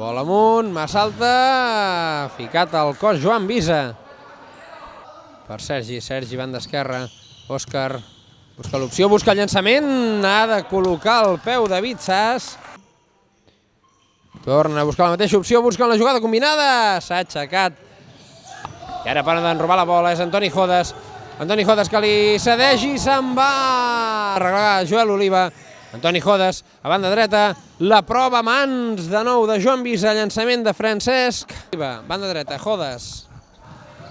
Bola amunt, massa alta, ficat al cos Joan Visa. Per Sergi, banda esquerra, Òscar busca l'opció, busca el llançament, ha de col·locar el peu David Sas. Torna a buscar la mateixa opció, busca la jugada combinada, s'ha aixecat. I ara per d'enrobar la bola és Antoni Jodes. Antoni Jodes que li cedeix i se'n va a arreglar Joel Oliva. Antoni Jodes a banda dreta, la prova a mans de nou de Joan Visa, llançament de Francesc. Banda dreta, Jodes.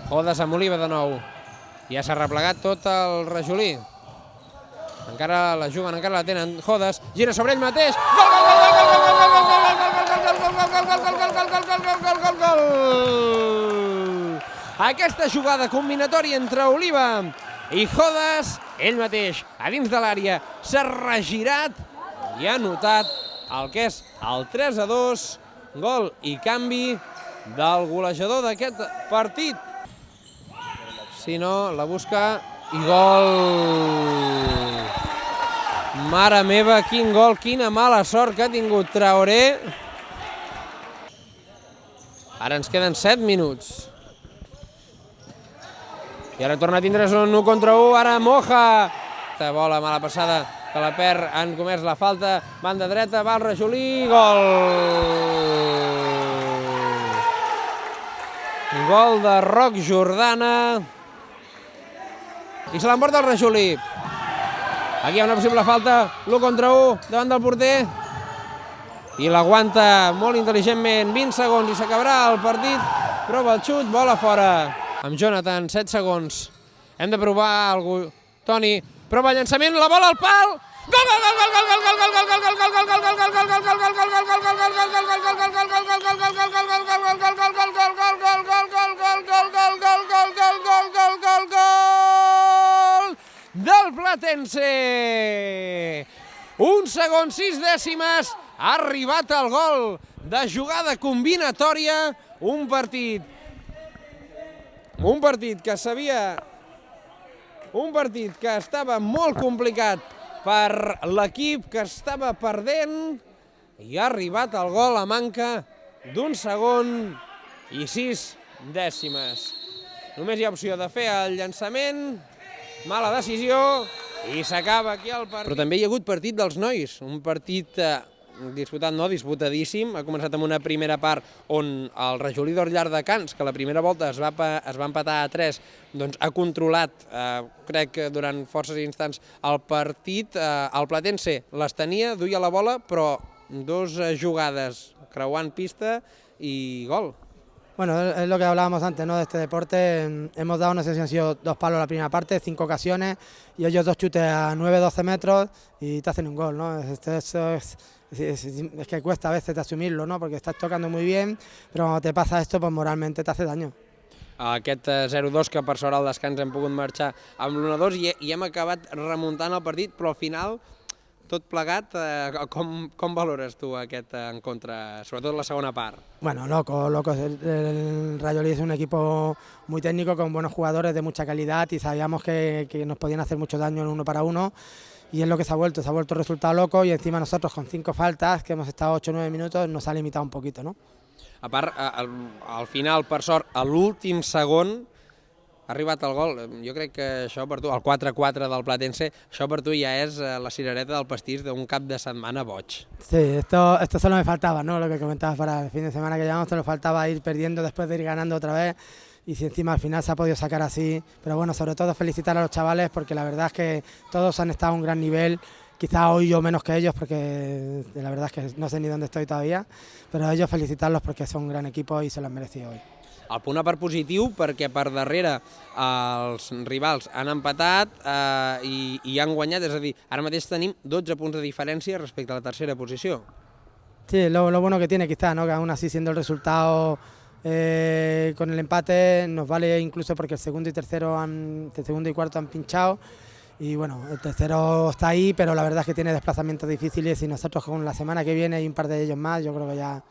Jodes amb Oliva de nou. Ja s'ha replegat tot el rajolí. Encara la juguen, encara la tenen. Jodes, gira sobre ell mateix. Gol, gol, gol, gol, gol, gol, gol, gol, gol. Aquesta jugada combinatòria entre Oliva i Jodes, ell mateix, a dins de l'àrea, s'ha regirat i ha anotat el que és el 3-2, gol i canvi del golejador d'aquest partit. Si no, la busca i gol. Mare meva, quin gol, quina mala sort que ha tingut Traoré. Ara ens queden 7 minuts. I ara torna a tindre's un 1 contra 1, ara Moja. Aquesta bola mala passada que la perd, han comès la falta, banda dreta, va el rajolí, gol! Gol de Roc Jordana. I se l'emporta el rajolí. Aquí hi ha una possible falta, l'1 contra 1 davant del porter. I l'aguanta molt intel·ligentment, 20 segons i s'acabarà el partit. Prova el xut, bola fora. Amb Jonathan, 7 segons. Hem de provar alguna cosa. Toni, prova el llançament, la bola al pal. Gol, gol, gol, gol, gol, gol, gol, gol, gol, gol, gol, gol, gol, gol, gol, gol, gol del Platense. 1 segon, 6 dècimes, ha arribat el gol de jugada combinatòria, un partit que estava molt complicat per l'equip que estava perdent i ha arribat el gol a manca d'1 segon i 6 dècimes. Només hi ha opció de fer el llançament, mala decisió i s'acaba aquí el partit. Però també hi ha hagut partit dels nois, un partit disputat, no, disputadíssim. Ha començat amb una primera part on el rajolí d'Llardecans, que la primera volta es va empatar a 3, doncs ha controlat, crec que durant forces instants, el partit. El Platense les tenia, duia la bola, però 2 jugades creuant pista i gol. Bueno, es lo que hablábamos antes, ¿no? De este deporte. Hemos dado, no sé si han sido 2 palos la primera parte, 5 ocasiones, y ellos 2 chutes a 9-12 metros y te hacen un gol, ¿no? Es que cuesta a veces de asumirlo, ¿no? Porque estás tocando muy bien, pero cuando te pasa esto, pues moralmente te hace daño. Aquest 0-2 que per sort al descans hem pogut marxar amb l'1-2 i hem acabat remuntant el partit, però al final, tot plegat, com valores tu aquest encontre, sobretot la segona part? Bueno, loco. El Rajolí es un equipo muy técnico, con buenos jugadores de mucha calidad, y sabíamos que nos podían hacer mucho daño en 1 para 1, y es lo que se ha vuelto el resultado loco, y encima nosotros con 5 faltas, que hemos estado 8 o 9 minutos, nos ha limitado un poquito, ¿no? A part, al final, per sort, a l'últim segon ha arribat el gol. Jo crec que això per tu, el 4-4 del Platense, això per tu ja és la cirereta del pastís d'un cap de setmana boig. Sí, esto solo me faltaba, ¿no? Lo que comentabas para el fin de semana que llevamos, solo faltaba ir perdiendo después de ir ganando otra vez, y si encima al final se ha podido sacar así. Pero bueno, sobre todo felicitar a los chavales, porque la verdad es que todos han estado a un gran nivel. Quizá hoy yo menos que ellos, porque la verdad es que no sé ni dónde estoy todavía, pero a ellos felicitarlos porque son un gran equipo y se lo han merecido hoy. El punt a part positiu, perquè per darrere els rivals han empatat i han guanyat, és a dir, ara mateix tenim 12 punts de diferència respecte a la tercera posició. Sí, lo bueno que tiene quizá, ¿no? Que aún así, siendo el resultado con el empate, nos vale incluso porque el segundo y cuarto han pinchado. Y bueno, el tercero está ahí, pero la verdad es que tiene desplazamientos difíciles, y nosotros con la semana que viene y un par de ellos más, yo creo que ya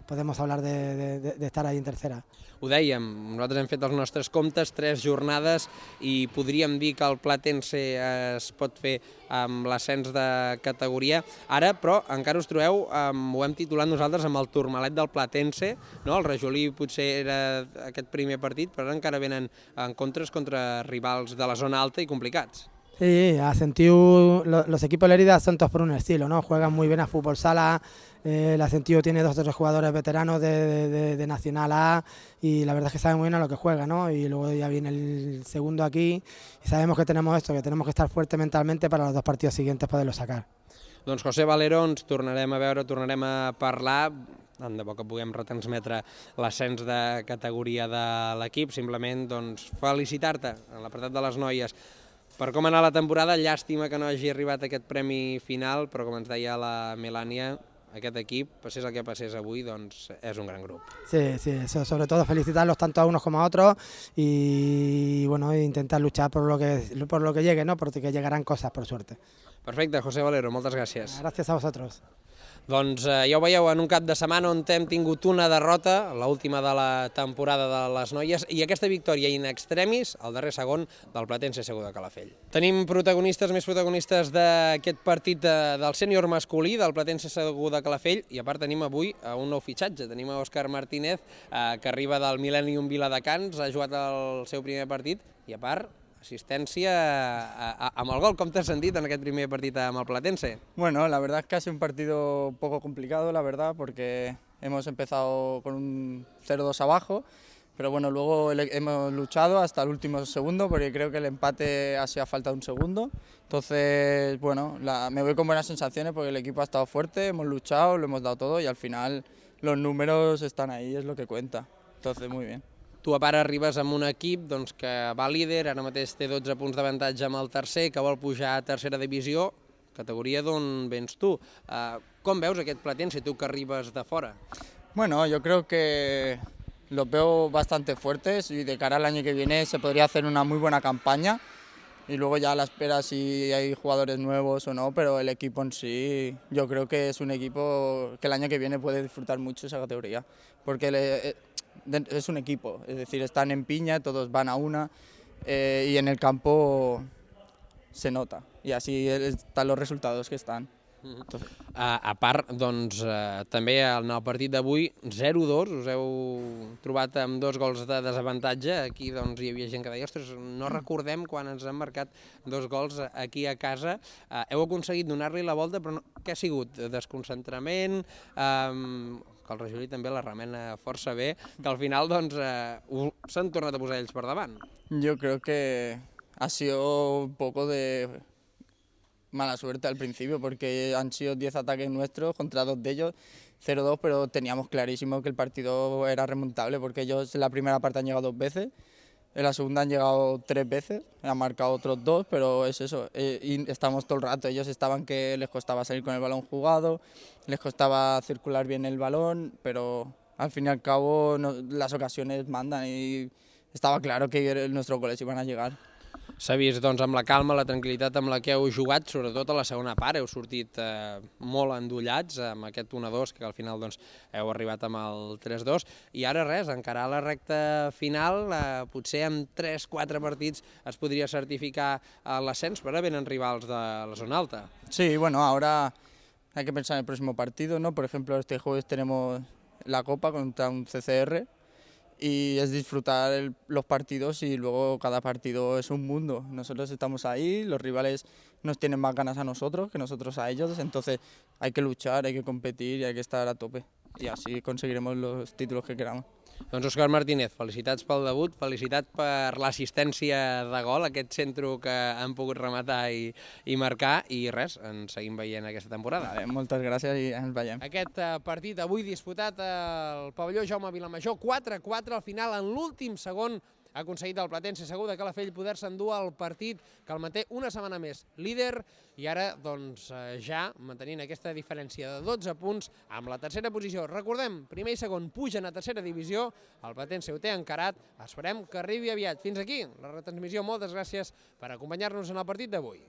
podemos hablar de estar ahí en tercera. Ho dèiem, nosaltres hem fet els nostres comptes, 3 jornades, i podríem dir que el Platense es pot fer amb l'ascens de categoria. Ara, però, encara us trobeu, ho hem titulat nosaltres, amb el Tourmalet del Platense, no? El Rajolí potser era aquest primer partit, però ara encara venen encontres contra rivals de la zona alta i complicats. Sí, los equipos de Lérida son todos por un estilo, ¿no? Juegan muy bien a fútbol sala, el Asentío tiene 2 o 3 jugadores veteranos de Nacional A y la verdad es que saben muy bien a lo que juega, ¿no? Y luego ya viene el segundo aquí y sabemos que tenemos esto, que tenemos que estar fuerte mentalmente para los 2 partidos siguientes poderlo sacar. Doncs José Valero, ens tornarem a veure, tornarem a parlar, tant de bo que puguem retransmetre l'ascens de categoria de l'equip, simplement doncs, felicitar-te en l'apartat de les noies per com anar la temporada. Llàstima que no hagi arribat aquest premi final, però com ens deia la Melania, aquest equip, passés el que passés avui, doncs és un gran grup. Sí, sí, eso, sobre todo felicitarlos tanto a unos como a otros y bueno, intentar luchar por lo que llegue, ¿no? Porque llegarán cosas, por suerte. Perfecte, José Valero, moltes gràcies. Gracias a vosotros. Doncs ja ho veieu, en un cap de setmana on hem tingut una derrota, l'última de la temporada de les noies, i aquesta victòria in extremis, al darrer segon del Platense Segur de Calafell. Tenim més protagonistes d'aquest partit del sènior masculí, del Platense Segur de Calafell, i a part tenim avui un nou fitxatge. Tenim a Òscar Martínez, que arriba del Millennium Viladecans, ha jugat el seu primer partit, i a part assistència amb el gol. Com t'has sentit en aquest primer partit amb el Platense? Bueno, la verdad es que ha sido un partido un poco complicado, la verdad, porque hemos empezado con un 0-2 abajo, pero bueno, luego hemos luchado hasta el último segundo, porque creo que el empate ha sido a falta de un segundo. Entonces, bueno, me voy con buenas sensaciones porque el equipo ha estado fuerte, hemos luchado, lo hemos dado todo y al final los números están ahí, es lo que cuenta. Entonces, muy bien. Tu a part arribes amb un equip doncs, que va líder, ara mateix té 12 punts d'avantatge amb el tercer, que vol pujar a tercera divisió, categoria d'on vens tu. Com veus aquest Platense, tu que arribes de fora? Bueno, yo creo que los veo bastante fuertes y de cara al año que viene se podría hacer una muy buena campaña y luego ya a la espera si hay jugadores nuevos o no, pero el equipo en sí yo creo que es un equipo que el año que viene puede disfrutar mucho esa categoría, porque es un equipo, es decir, están en piña, todos van a una y en el campo se nota y así están los resultados que están. A part, doncs, també en el partit d'avui 0-2, us heu trobat amb 2 gols de desavantatge. Aquí doncs, hi havia gent que deia, ostres, no recordem quan ens han marcat 2 gols aquí a casa. Heu aconseguit donar-li la volta, però què ha sigut? Desconcentrament? Que el Rajolí també la remena força bé, que al final doncs, s'han tornat a posar ells per davant. Yo creo que ha sido un poco de mala suerte al principio, porque han sido 10 ataques nuestros contra 2 de ellos, 0-2, pero teníamos clarísimo que el partido era remontable, porque ellos en la primera parte han llegado 2 veces, en la segunda han llegado 3 veces, han marcado otros 2, pero es eso, y estamos todo el rato, ellos estaban que les costaba salir con el balón jugado, les costaba circular bien el balón, pero al fin y al cabo las ocasiones mandan y estaba claro que nuestros goles iban a llegar. S'ha vist doncs, amb la calma, la tranquil·litat amb la que heu jugat, sobretot a la segona part, heu sortit molt endollats amb aquest 1-2, que al final doncs, heu arribat amb el 3-2, i ara res, encarar la recta final, potser en 3-4 partits es podria certificar l'ascens, però ara venen rivals de la zona alta. Sí, bueno, ahora hay que pensar en el próximo partido, ¿no? Por ejemplo, este jueves tenemos la Copa contra un CCR, y es disfrutar los partidos y luego cada partido es un mundo. Nosotros estamos ahí, los rivales nos tienen más ganas a nosotros que nosotros a ellos, entonces hay que luchar, hay que competir y hay que estar a tope y así conseguiremos los títulos que queramos. Doncs Òscar Martínez, felicitats pel debut, felicitats per l'assistència de gol, aquest centre que han pogut rematar i marcar, i res, ens seguim veient aquesta temporada. Vale, moltes gràcies i ens veiem. Aquest partit avui disputat al pavelló Jaume Vilamajor, 4-4 al final, en l'últim segon ha aconseguit el Platense Segur de Calafell poder-se endur el partit que el manté una setmana més líder i ara doncs, ja mantenint aquesta diferència de 12 punts amb la tercera posició. Recordem, primer i segon pugen a tercera divisió, el Platense ho té encarat, esperem que arribi aviat. Fins aquí la retransmissió, moltes gràcies per acompanyar-nos en el partit d'avui.